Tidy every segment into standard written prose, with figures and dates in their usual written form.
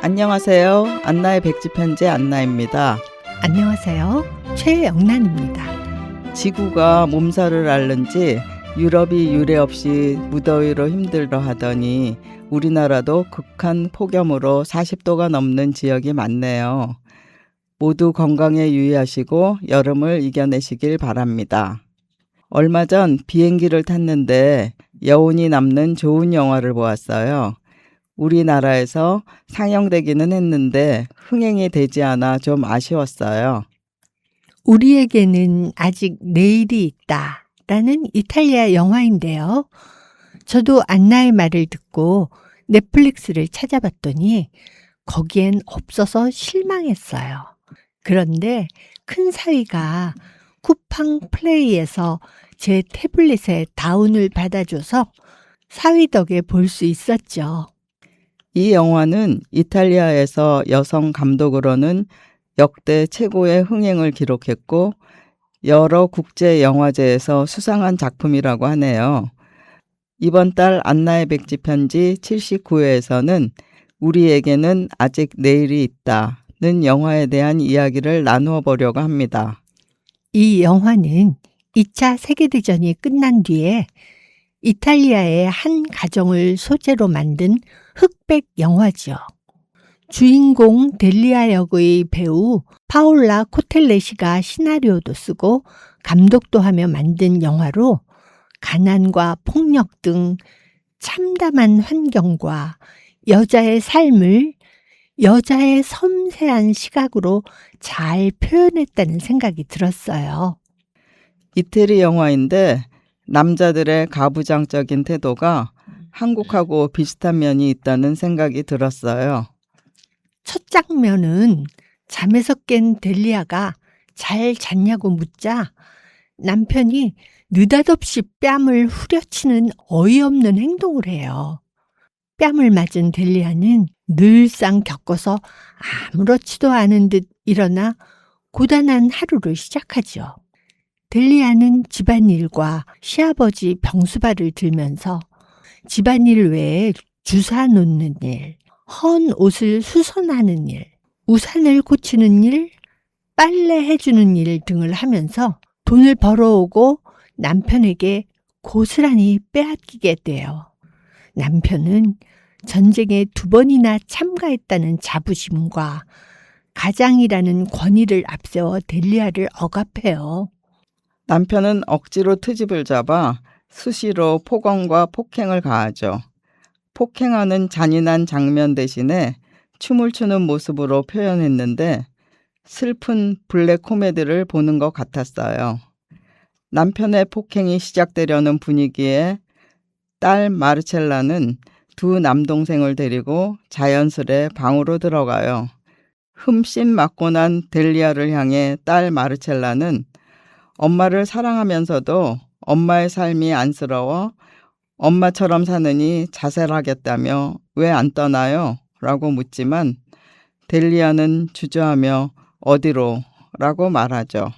안녕하세요. 안나의 백지편지 안나입니다. 안녕하세요. 최영란입니다. 지구가 몸살을 앓는지 유럽이 유례 없이 무더위로 힘들어 하더니 우리나라도 극한 폭염으로 40도가 넘는 지역이 많네요. 모두 건강에 유의하시고 여름을 이겨내시길 바랍니다. 얼마 전 비행기를 탔는데 여운이 남는 좋은 영화를 보았어요. 우리나라에서 상영되기는 했는데 흥행이 되지 않아 좀 아쉬웠어요. 우리에게는 아직 내일이 있다 라는 이탈리아 영화인데요. 저도 안나의 말을 듣고 넷플릭스를 찾아봤더니 거기엔 없어서 실망했어요. 그런데 큰 사위가 쿠팡 플레이에서 제 태블릿에 다운을 받아줘서 사위 덕에 볼 수 있었죠. 이 영화는 이탈리아에서 여성 감독으로는 역대 최고의 흥행을 기록했고 여러 국제 영화제에서 수상한 작품이라고 하네요. 이번 달 안나의 백지 편지 79회에서는 우리에게는 아직 내일이 있다는 영화에 대한 이야기를 나누어 보려고 합니다. 이 영화는 2차 세계대전이 끝난 뒤에 이탈리아의 한 가정을 소재로 만든 흑백 영화죠. 주인공 델리아 역의 배우 파올라 코텔레시가 시나리오도 쓰고 감독도 하며 만든 영화로 가난과 폭력 등 참담한 환경과 여자의 삶을 여자의 섬세한 시각으로 잘 표현했다는 생각이 들었어요. 이태리 영화인데 남자들의 가부장적인 태도가 한국하고 비슷한 면이 있다는 생각이 들었어요. 첫 장면은 잠에서 깬 델리아가 잘 잤냐고 묻자 남편이 느닷없이 뺨을 후려치는 어이없는 행동을 해요. 뺨을 맞은 델리아는 늘상 겪어서 아무렇지도 않은 듯 일어나 고단한 하루를 시작하죠. 델리아는 집안일과 시아버지 병수발을 들면서 집안일 외에 주사 놓는 일, 헌 옷을 수선하는 일, 우산을 고치는 일, 빨래 해주는 일 등을 하면서 돈을 벌어오고 남편에게 고스란히 빼앗기게 돼요. 남편은 전쟁에 2번이나 참가했다는 자부심과 가장이라는 권위를 앞세워 델리아를 억압해요. 남편은 억지로 트집을 잡아 수시로 폭언과 폭행을 가하죠. 폭행하는 잔인한 장면 대신에 춤을 추는 모습으로 표현했는데 슬픈 블랙 코미디를 보는 것 같았어요. 남편의 폭행이 시작되려는 분위기에 딸 마르첼라는 두 남동생을 데리고 자연스레 방으로 들어가요. 흠씬 맞고 난 델리아를 향해 딸 마르첼라는 엄마를 사랑하면서도 엄마의 삶이 안쓰러워 엄마처럼 사느니 자살하겠다며 왜 안 떠나요? 라고 묻지만 델리아는 주저하며 어디로? 라고 말하죠.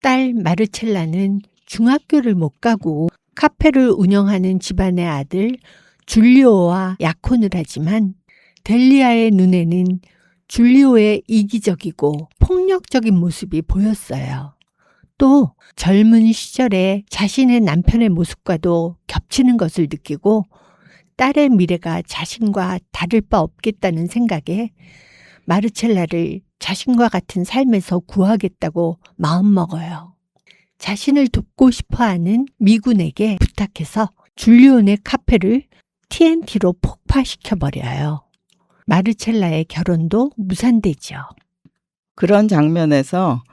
딸 마르첼라는 중학교를 못 가고 카페를 운영하는 집안의 아들 줄리오와 약혼을 하지만 델리아의 눈에는 줄리오의 이기적이고 폭력적인 모습이 보였어요. 또 젊은 시절에 자신의 남편의 모습과도 겹치는 것을 느끼고 딸의 미래가 자신과 다를 바 없겠다는 생각에 마르첼라를 자신과 같은 삶에서 구하겠다고 마음먹어요. 자신을 돕고 싶어하는 미군에게 부탁해서 줄리온의 카페를 TNT로 폭파시켜버려요. 마르첼라의 결혼도 무산되죠. 그런 장면에서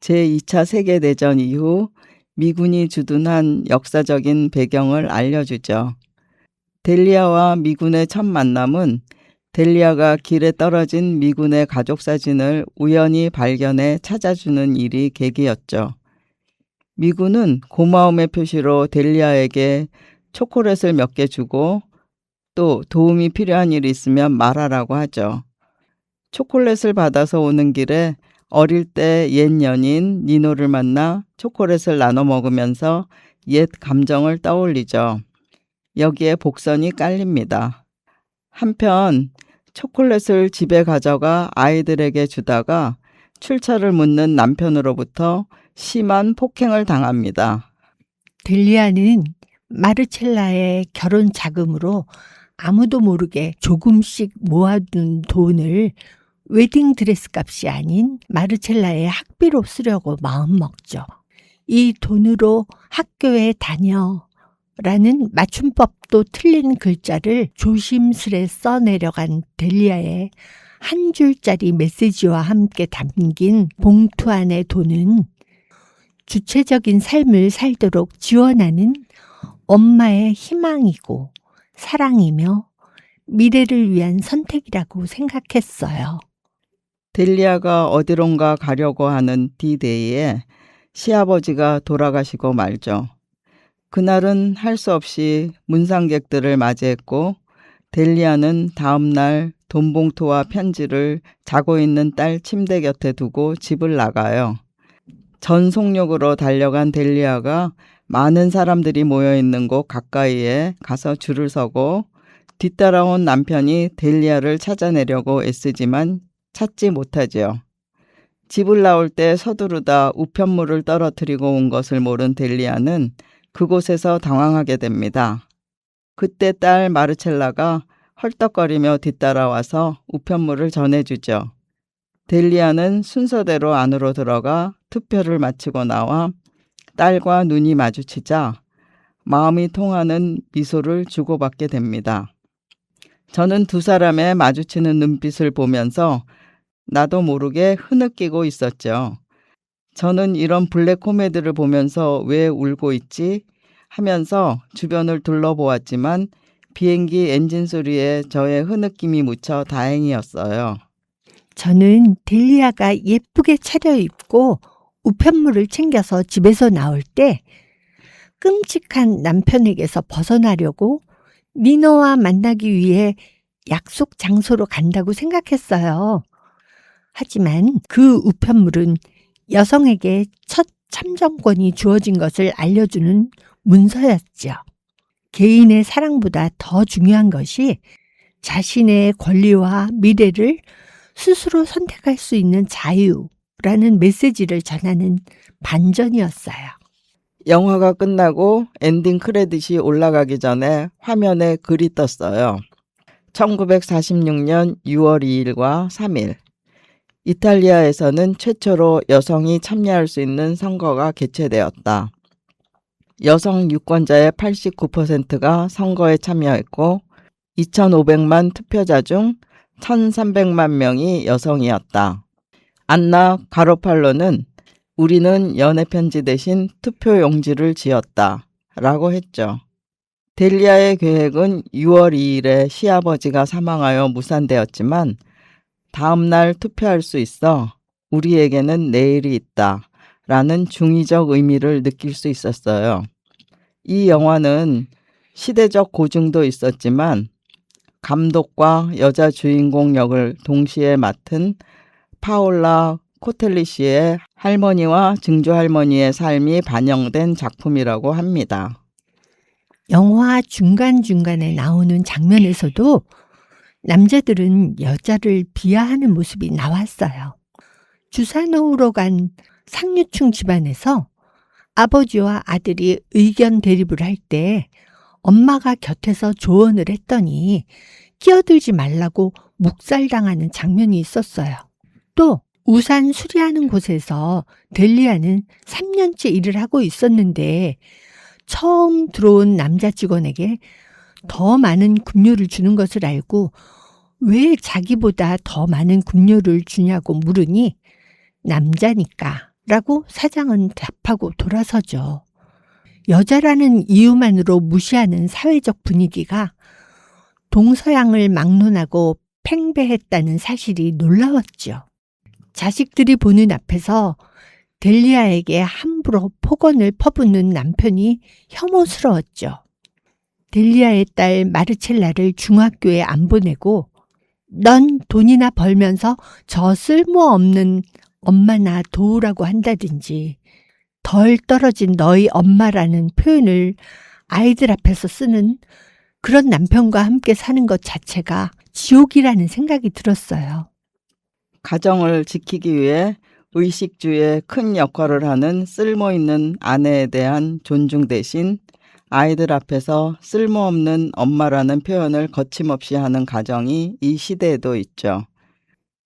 제2차 세계대전 이후 미군이 주둔한 역사적인 배경을 알려주죠. 델리아와 미군의 첫 만남은 델리아가 길에 떨어진 미군의 가족 사진을 우연히 발견해 찾아주는 일이 계기였죠. 미군은 고마움의 표시로 델리아에게 초콜릿을 몇 개 주고 또 도움이 필요한 일이 있으면 말하라고 하죠. 초콜릿을 받아서 오는 길에 어릴 때 옛 연인 니노를 만나 초콜릿을 나눠 먹으면서 옛 감정을 떠올리죠. 여기에 복선이 깔립니다. 한편 초콜릿을 집에 가져가 아이들에게 주다가 출처를 묻는 남편으로부터 심한 폭행을 당합니다. 델리아는 마르첼라의 결혼 자금으로 아무도 모르게 조금씩 모아둔 돈을 웨딩드레스 값이 아닌 마르첼라의 학비로 쓰려고 마음먹죠. 이 돈으로 학교에 다녀 라는 맞춤법도 틀린 글자를 조심스레 써내려간 델리아의 한 줄짜리 메시지와 함께 담긴 봉투 안의 돈은 주체적인 삶을 살도록 지원하는 엄마의 희망이고 사랑이며 미래를 위한 선택이라고 생각했어요. 델리아가 어디론가 가려고 하는 D-Day에 시아버지가 돌아가시고 말죠. 그날은 할 수 없이 문상객들을 맞이했고 델리아는 다음 날 돈봉투와 편지를 자고 있는 딸 침대 곁에 두고 집을 나가요. 전속력으로 달려간 델리아가 많은 사람들이 모여있는 곳 가까이에 가서 줄을 서고 뒤따라온 남편이 델리아를 찾아내려고 애쓰지만 찾지 못하지요. 집을 나올 때 서두르다 우편물을 떨어뜨리고 온 것을 모른 델리아는 그곳에서 당황하게 됩니다. 그때 딸 마르첼라가 헐떡거리며 뒤따라와서 우편물을 전해주죠. 델리아는 순서대로 안으로 들어가 투표를 마치고 나와 딸과 눈이 마주치자 마음이 통하는 미소를 주고받게 됩니다. 저는 두 사람의 마주치는 눈빛을 보면서 나도 모르게 흐느끼고 있었죠. 저는 이런 블랙 코미디를 보면서 왜 울고 있지? 하면서 주변을 둘러보았지만 비행기 엔진 소리에 저의 흐느낌이 묻혀 다행이었어요. 저는 델리아가 예쁘게 차려입고 우편물을 챙겨서 집에서 나올 때 끔찍한 남편에게서 벗어나려고 민호와 만나기 위해 약속 장소로 간다고 생각했어요. 하지만 그 우편물은 여성에게 첫 참정권이 주어진 것을 알려주는 문서였죠. 개인의 사랑보다 더 중요한 것이 자신의 권리와 미래를 스스로 선택할 수 있는 자유라는 메시지를 전하는 반전이었어요. 영화가 끝나고 엔딩 크레딧이 올라가기 전에 화면에 글이 떴어요. 1946년 6월 2일과 3일 이탈리아에서는 최초로 여성이 참여할 수 있는 선거가 개최되었다. 여성 유권자의 89%가 선거에 참여했고 2,500만 투표자 중 1,300만 명이 여성이었다. 안나 가로팔로는 우리는 연애편지 대신 투표용지를 지었다 라고 했죠. 델리아의 계획은 6월 2일에 시아버지가 사망하여 무산되었지만 다음 날 투표할 수 있어 우리에게는 내일이 있다 라는 중의적 의미를 느낄 수 있었어요. 이 영화는 시대적 고증도 있었지만 감독과 여자 주인공 역을 동시에 맡은 파올라 코텔리시의 할머니와 증조할머니의 삶이 반영된 작품이라고 합니다. 영화 중간중간에 나오는 장면에서도 남자들은 여자를 비하하는 모습이 나왔어요. 주사 놓으러 간 상류층 집안에서 아버지와 아들이 의견 대립을 할 때 엄마가 곁에서 조언을 했더니 끼어들지 말라고 묵살당하는 장면이 있었어요. 또 우산 수리하는 곳에서 델리아는 3년째 일을 하고 있었는데 처음 들어온 남자 직원에게 더 많은 급료를 주는 것을 알고 왜 자기보다 더 많은 급료를 주냐고 물으니 남자니까 라고 사장은 답하고 돌아서죠. 여자라는 이유만으로 무시하는 사회적 분위기가 동서양을 막론하고 팽배했다는 사실이 놀라웠죠. 자식들이 보는 앞에서 델리아에게 함부로 폭언을 퍼붓는 남편이 혐오스러웠죠. 델리아의 딸 마르첼라를 중학교에 안 보내고 넌 돈이나 벌면서 저 쓸모없는 엄마나 도우라고 한다든지 덜 떨어진 너희 엄마라는 표현을 아이들 앞에서 쓰는 그런 남편과 함께 사는 것 자체가 지옥이라는 생각이 들었어요. 가정을 지키기 위해 의식주에 큰 역할을 하는 쓸모있는 아내에 대한 존중 대신 아이들 앞에서 쓸모없는 엄마라는 표현을 거침없이 하는 가정이 이 시대에도 있죠.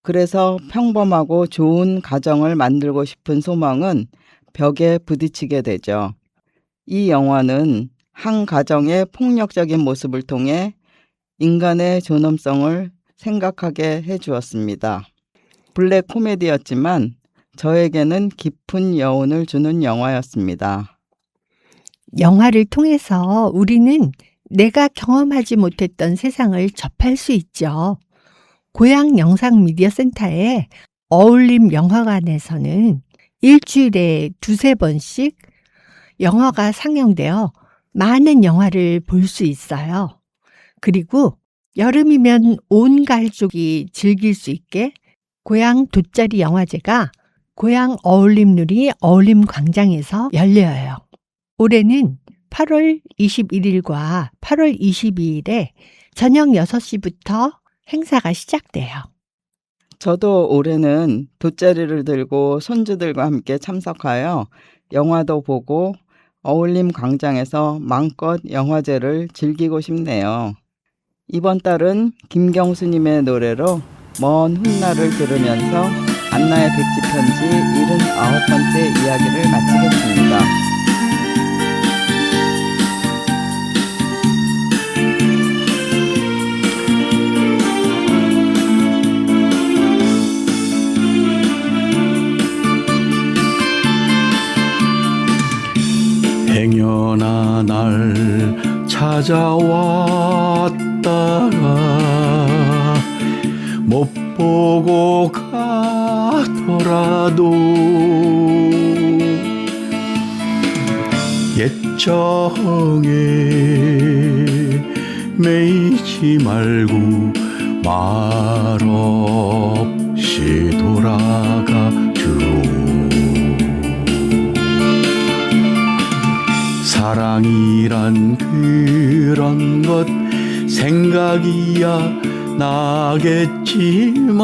그래서 평범하고 좋은 가정을 만들고 싶은 소망은 벽에 부딪히게 되죠. 이 영화는 한 가정의 폭력적인 모습을 통해 인간의 존엄성을 생각하게 해주었습니다. 블랙 코미디였지만 저에게는 깊은 여운을 주는 영화였습니다. 영화를 통해서 우리는 내가 경험하지 못했던 세상을 접할 수 있죠. 고향 영상 미디어 센터의 어울림 영화관에서는 일주일에 2-3번씩 영화가 상영되어 많은 영화를 볼 수 있어요. 그리고 여름이면 온 가족이 즐길 수 있게 고향 돗자리 영화제가 고향 어울림누리 어울림광장에서 열려요. 올해는 8월 21일과 8월 22일에 저녁 6시부터 행사가 시작돼요. 저도 올해는 돗자리를 들고 손주들과 함께 참석하여 영화도 보고 어울림 광장에서 마음껏 영화제를 즐기고 싶네요. 이번 달은 김경수님의 노래로 먼 훗날을 들으면서 안나의 백지편지 79번째 이야기를 마치겠습니다. 행여나 날 찾아왔다가 못 보고 가더라도 옛정에 매이지 말고 말없이 돌아가 주오. 사랑이란 그런 것 생각이야 나겠지만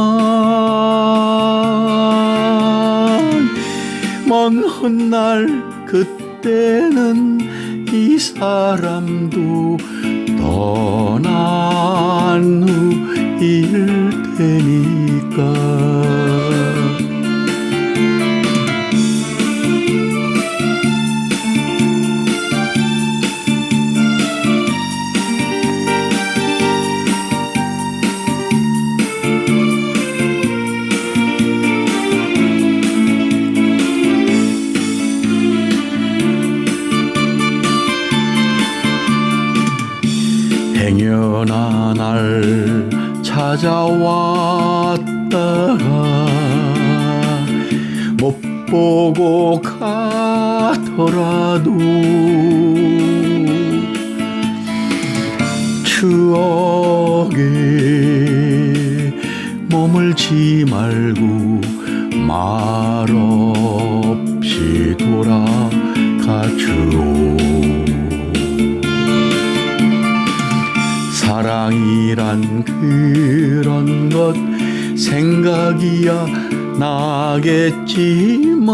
먼 훗날 그때는 이 사람도 떠난 후일 테니까. 행여나 날 찾아왔다가 못 보고 가더라도 추억에 머물지 말고 말없이 돌아가 주오. 사랑이란 그런 것 생각이야 나겠지만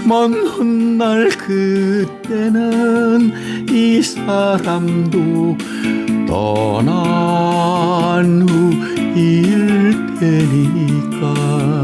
먼 훗날 그때는 이 사람도 떠난 후일 테니까.